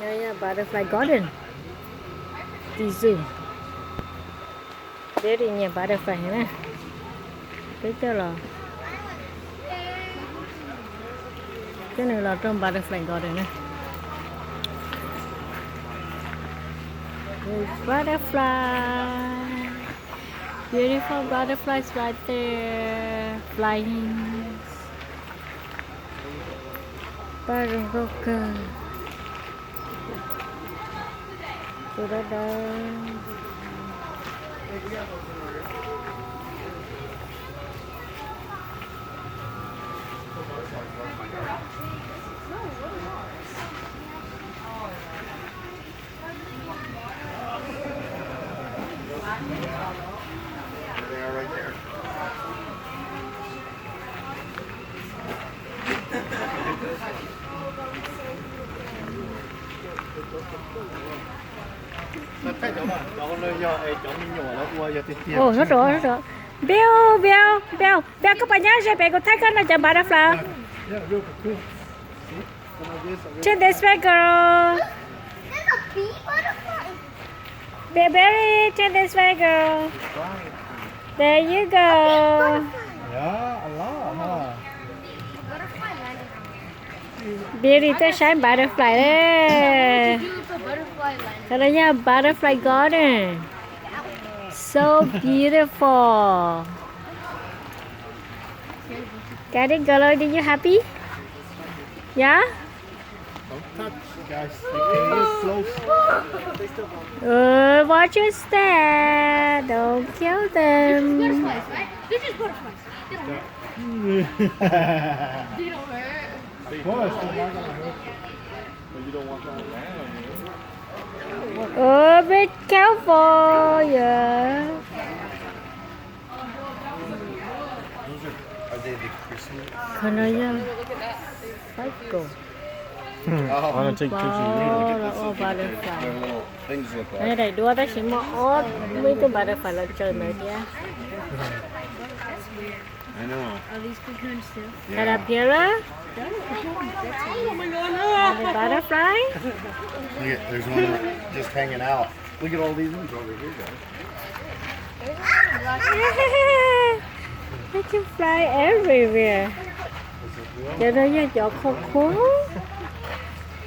Yeah, butterfly garden. Đi zoo. Very near butterfly nè. Cái đó là cái này là trong butterfly garden nè. There's butterfly. Beautiful butterflies right there. Flying. Butterfly. Da-da-da. They are right there. Oh, rất rõ, rất rõ. Bill, Bill, Bill, Bill, các bạn nhớ sẽ bé có thấy cái nào cho butterfly. Trên this way, girl. There's a bee butterfly. Berry, trên this way, girl. There you go. Yeah, a lot, huh? Butterfly landed. Berry, tới sáng butterfly đấy. Đây là nha, butterfly garden. So beautiful. Got it, girl? Are you happy? Yeah? Don't touch, guys. They get close. Watch your step. Don't kill them. Butterflies, right? They're just butterflies. They don't hurt. They don't hurt. Of course, they're not gonna hurt you. But you don't want them to land on you. Oh, be careful. Yeah. Are they the Christmas? Kanaya. Psycho. I want to take pictures of you. Look at this. Oh, butterfly. Their little things look like. Đây này, đua ta chỉ một ớt với cái butterfly là chơi nữa chứ. I know. Are these cocoons too? Caterpillar. Oh my god, And the butterfly. Look at, there's one just hanging out. Look at all these ones over here, guys. They can fly everywhere. Cho nó nha, chỗ khô khô.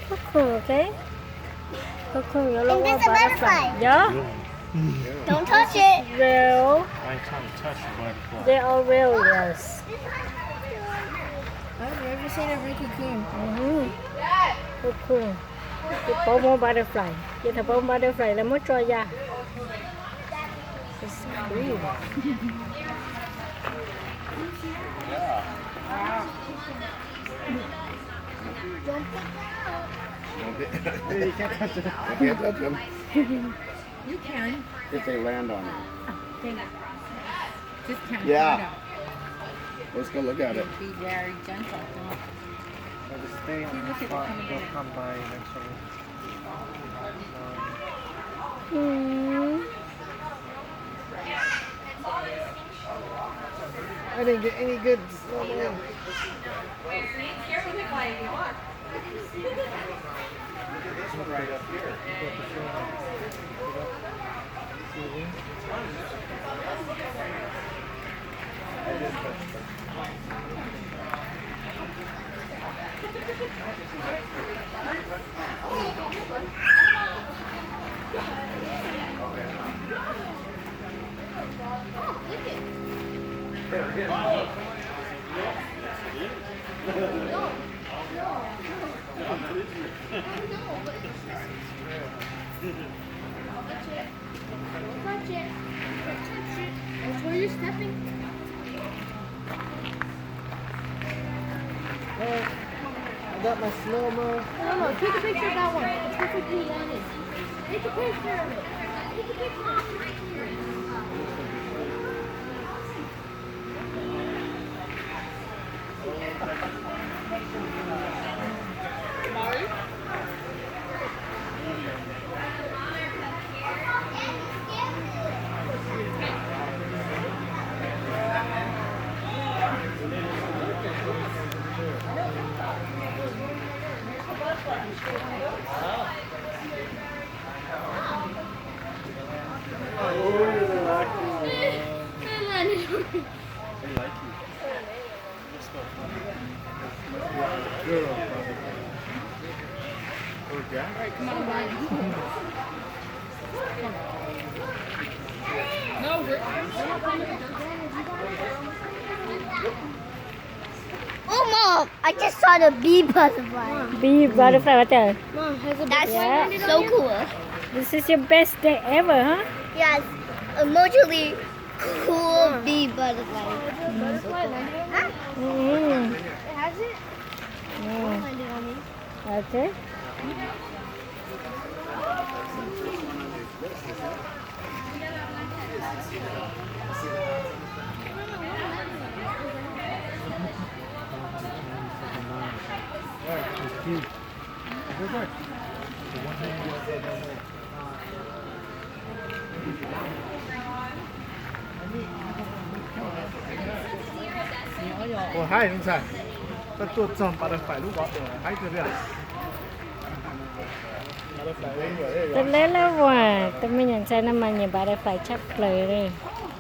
Khô khô, okay? Khô khô, you're And there's a butterfly. Yeah? Don't touch it. Real. I ain't trying to touch the butterfly. They are real, yes. I've never seen a real cocoon. Khô khô. Cái bông bông butterfly. Cái thằng bông butterfly là mất trôi ra. It's so pretty. Hey, you can't touch it. You can't touch them You can. if they land on you. Just count Yeah. Let's go look at it. Be very gentle. Stay on the spot. They'll come by eventually. I didn't get any good slow mo. Right up here. That's where you're stepping. I got my slow mo. No, take a picture of that one. It's perfectly landed. Take a picture of it. Take a picture of it. Oh, Mom, I just saw the bee butterfly. Bee butterfly right there. Mom, has a That's Yeah. so cool. This is your best day ever, huh? Yes, emotionally cool bee butterfly. Huh? Mm. It has it? Mm. Landed on me. Okay. It's cute. Good work. Oh, hi, inside. That's what some butterfly. Look what hi, there. Butterfly everywhere. ទៅលេលើវ៉ាតែមិញអញ្ចឹងណាមកញ៉ា butterfly ចាប់ក្លើទេ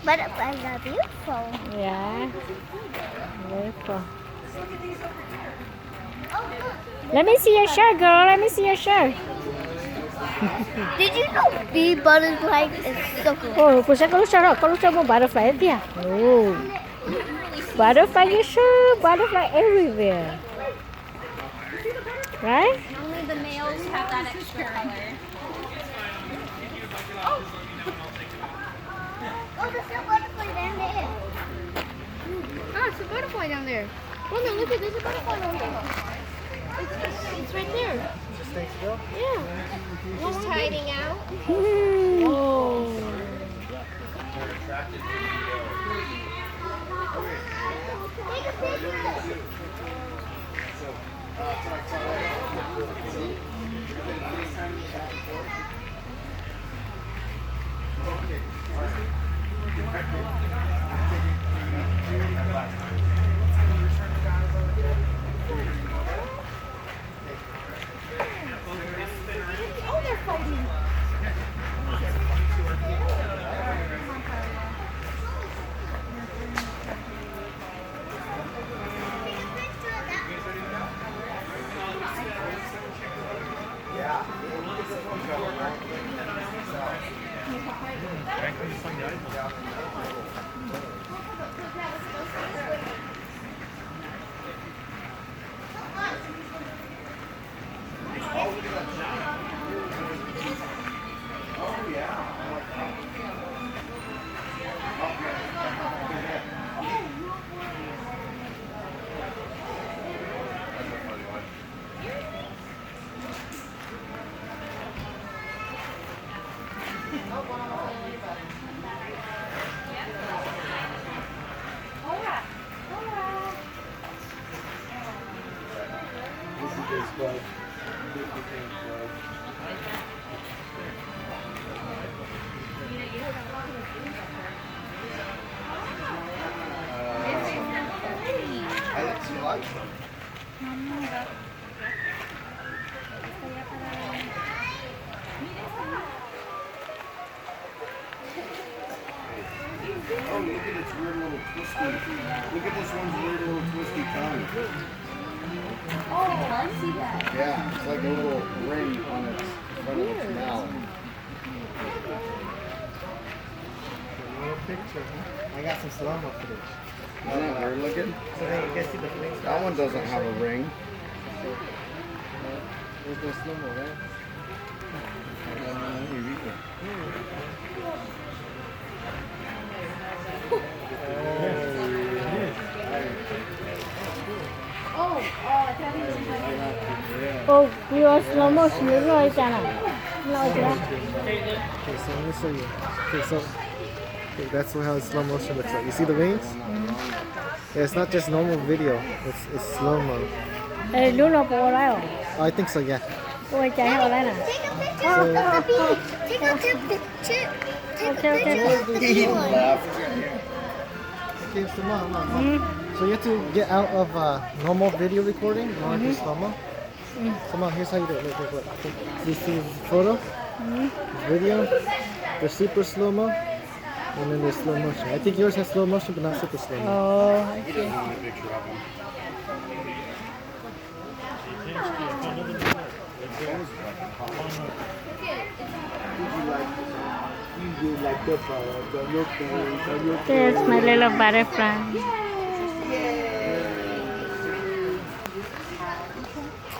Butterflies are beautiful. Yeah. Beautiful. Oh, look. Let me see your shirt, girl. Let me see your shirt. Did you know bee butterfly is so cool? Oh, pusha kalau saya mau butterfly dia. Oh. Butterfly you sure? Butterfly everywhere. Right? Only the males have that extra color. Oh, there's a butterfly down there. Oh, it's a butterfly down there. Oh no, look at there's a butterfly down there. It's right there. Just stay still. Yeah. Just hiding out. Oh. Take a picture. Oh, they're fighting. Oh, look at its weird little twisty. Look at this one's weird little twisty tongue. Oh, I see that. Yeah, it's like a little ring on its front of its mouth. Little picture. I got some slow-mo footage. Isn't that weird looking? So then you can see the flames. That one doesn't have a ring. There's no slow-mo, right? Oh, you are slow motion. You know it's gonna. No, it's not. Okay, so let me show you. Okay, so that's how slow motion looks like. You see the wings? Yeah, it's not just normal video. It's slow mo. Eh, you know for what? Oh, I think so. Yeah. Ôi chạy hồi đây nè. Take a picture of the bee. Take a picture. Take a Okay, picture of the bee one. Okay, so mom. So you have to get out of normal video recording in order to slow mo. Come on, here's how you do it. Look. This is photo, this video. There's super slow mo, and then there's slow motion. I think yours has slow motion, but not super slow mo. Oh, I see. A picture of him. There's my little butterfly.